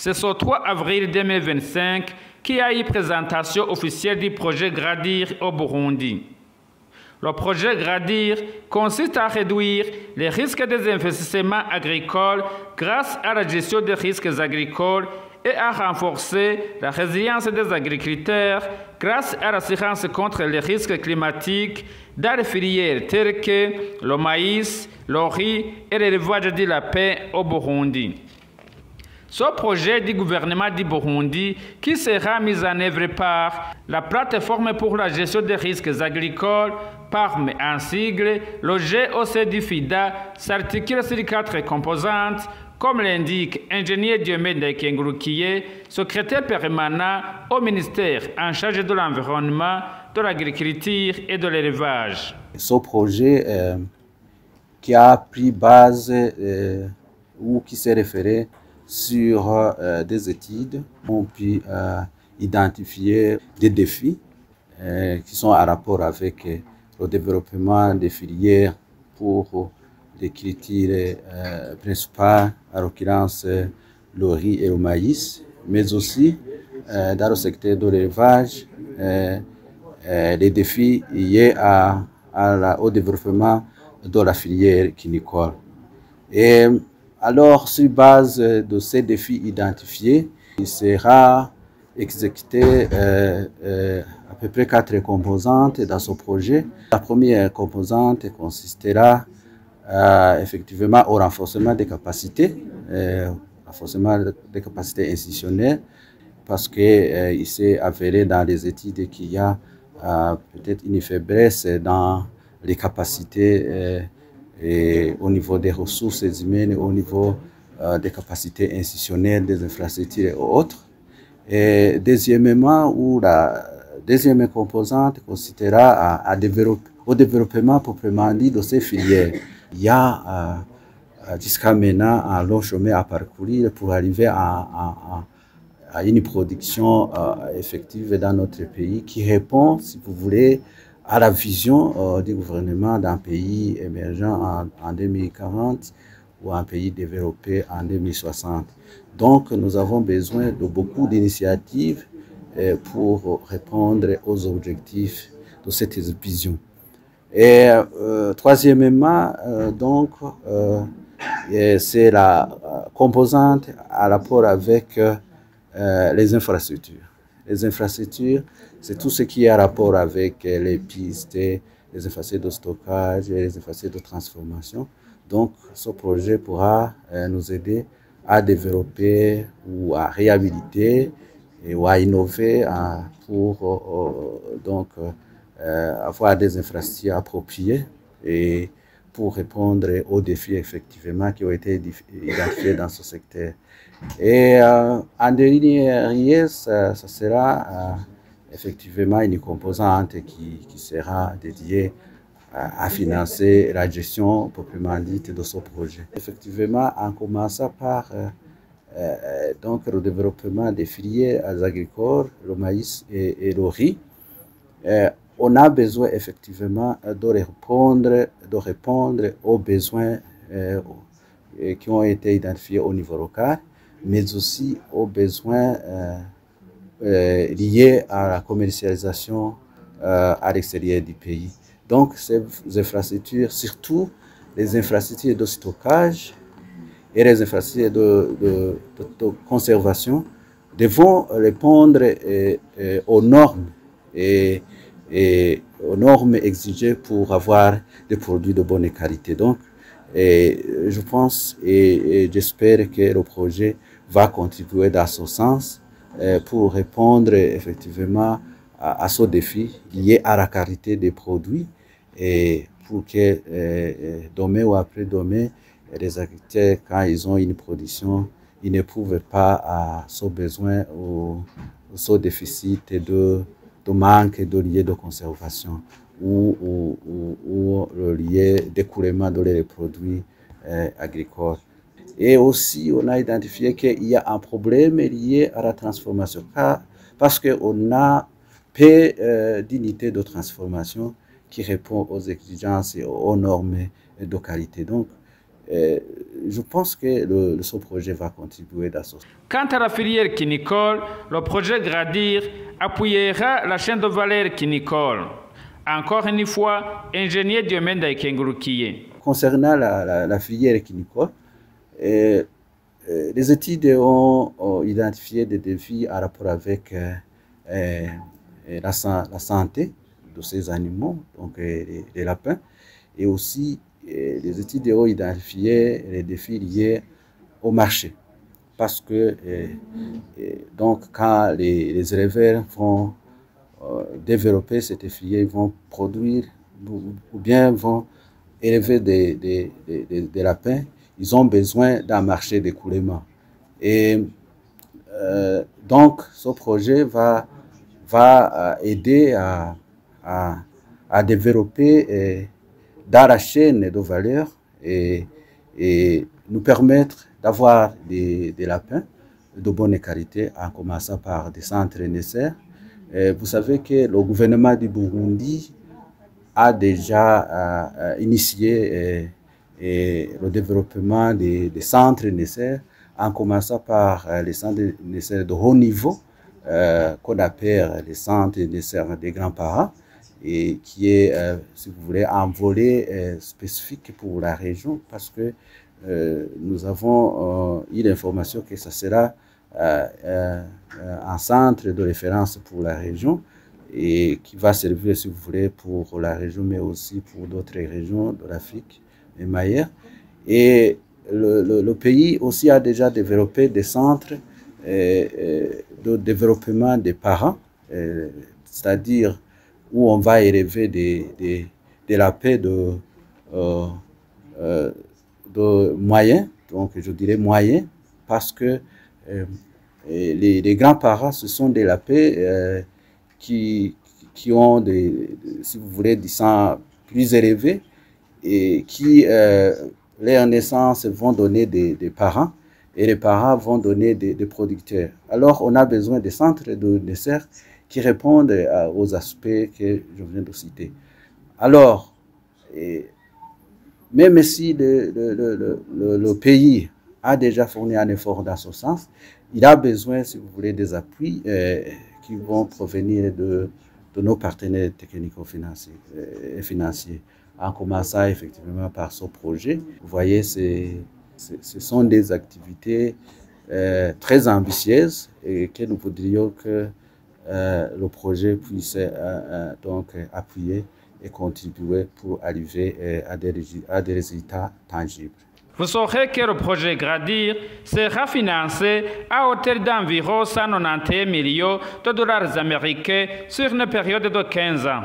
C'est ce 3 avril 2025 qu'il y a eu présentation officielle du projet GRADIR au Burundi. Le projet GRADIR consiste à réduire les risques des investissements agricoles grâce à la gestion des risques agricoles et à renforcer la résilience des agriculteurs grâce à l'assurance contre les risques climatiques dans les filières telles que le maïs, le riz et l'élevage du lapin au Burundi. Ce projet du gouvernement du Burundi, qui sera mis en œuvre par la plateforme pour la gestion des risques agricoles, PARM en sigle, le GOC du FIDA, s'articule sur 4 composantes, comme l'indique ingénieur Diomède Kengurukiye, secrétaire permanent au ministère en charge de l'environnement, de l'agriculture et de l'élevage. Ce projet qui a pris base ou qui s'est référé sur des études, on peut identifier des défis qui sont en rapport avec le développement des filières pour les cultures principales, en l'occurrence le riz et le maïs, mais aussi dans le secteur de l'élevage, les défis liés au développement de la filière cunicole. Et alors, sur base de ces défis identifiés, il sera exécuté à peu près 4 composantes dans ce projet. La première composante consistera effectivement au renforcement des capacités, institutionnelles, parce qu'il s'est avéré dans les études qu'il y a peut-être une faiblesse dans les capacités et au niveau des ressources humaines, au niveau des capacités institutionnelles, des infrastructures et autres. Et deuxièmement, la deuxième composante consistera au développement proprement dit de ces filières. Il y a jusqu'à maintenant un long chemin à parcourir pour arriver à une production effective dans notre pays qui répond, si vous voulez, à la vision du gouvernement d'un pays émergent en 2040 ou un pays développé en 2060. Donc, nous avons besoin de beaucoup d'initiatives pour répondre aux objectifs de cette vision. Et troisièmement, c'est la composante à rapport avec les infrastructures. Les infrastructures, c'est tout ce qui est à rapport avec les pistes, les infrastructures de stockage et les infrastructures de transformation. Donc, ce projet pourra nous aider à développer ou à réhabiliter ou à innover pour avoir des infrastructures appropriées et pour répondre aux défis effectivement qui ont été identifiés dans ce secteur. Et en dernier, ça sera effectivement une composante qui sera dédiée à financer la gestion proprement dite de ce projet. Effectivement, en commençant par donc le développement des filières agricoles, le maïs et le riz, on a besoin effectivement de répondre aux besoins qui ont été identifiés au niveau local, mais aussi aux besoins liés à la commercialisation à l'extérieur du pays. Donc, ces infrastructures, surtout les infrastructures de stockage et les infrastructures de conservation, devront répondre aux normes et aux normes exigées pour avoir des produits de bonne qualité. Donc, je pense et j'espère que le projet va contribuer dans ce sens pour répondre effectivement à ce défi lié à la qualité des produits et pour que demain ou après-demain, les agriculteurs, quand ils ont une production, ils n'éprouvent pas à ce besoin ou ce déficit de manque de liés de conservation ou le lié d'écoulement de les produits agricoles. Et aussi, on a identifié qu'il y a un problème lié à la transformation parce qu'on a peu d'unités de transformation qui répondent aux exigences et aux normes de qualité. Donc, Je pense que ce projet va contribuer dans ce sens. Quant à la filière quinicole, le projet GRADIR appuiera la chaîne de valeur quinicole. Encore une fois, ingénieur Diomède Kengurukiye. Concernant la filière quinicole, les études ont identifié des défis en rapport avec la santé de ces animaux, donc les lapins, et aussi les études ont identifié les défis liés au marché. Parce que donc quand les éleveurs vont développer cette filière, ils vont produire ou bien vont élever des lapins, ils ont besoin d'un marché d'écoulement. Et donc ce projet va aider à développer dans la chaîne de valeur et nous permettre d'avoir des lapins de bonne qualité, en commençant par des centres nécessaires. Vous savez que le gouvernement du Burundi a déjà initié le développement des centres nécessaires, en commençant par les centres nécessaires de haut niveau, qu'on appelle les centres nécessaires des grands-parents, et qui est, si vous voulez, un volet spécifique pour la région, parce que nous avons eu l'information que ça sera un centre de référence pour la région et qui va servir, si vous voulez, pour la région, mais aussi pour d'autres régions de l'Afrique et ailleurs. Et le pays aussi a déjà développé des centres de développement des parents, c'est-à-dire où on va élever des lapins de moyens, donc je dirais moyens, parce que les grands-parents, ce sont des lapins qui ont, si vous voulez, des sangs plus élevés et qui, leur naissance, vont donner des parents et les parents vont donner des producteurs. Alors, on a besoin des centres de nécessaires qui répondent aux aspects que je viens de citer. Alors, même si le pays a déjà fourni un effort dans ce sens, il a besoin, si vous voulez, des appuis qui vont provenir de nos partenaires technico-financiers et financiers, en commençant effectivement par ce projet. Vous voyez, ce sont des activités très ambitieuses et que nous voudrions que le projet puisse donc appuyer et contribuer pour arriver à des résultats tangibles. Vous saurez que le projet GRADIR sera financé à hauteur d'environ 191 millions de dollars américains sur une période de 15 ans.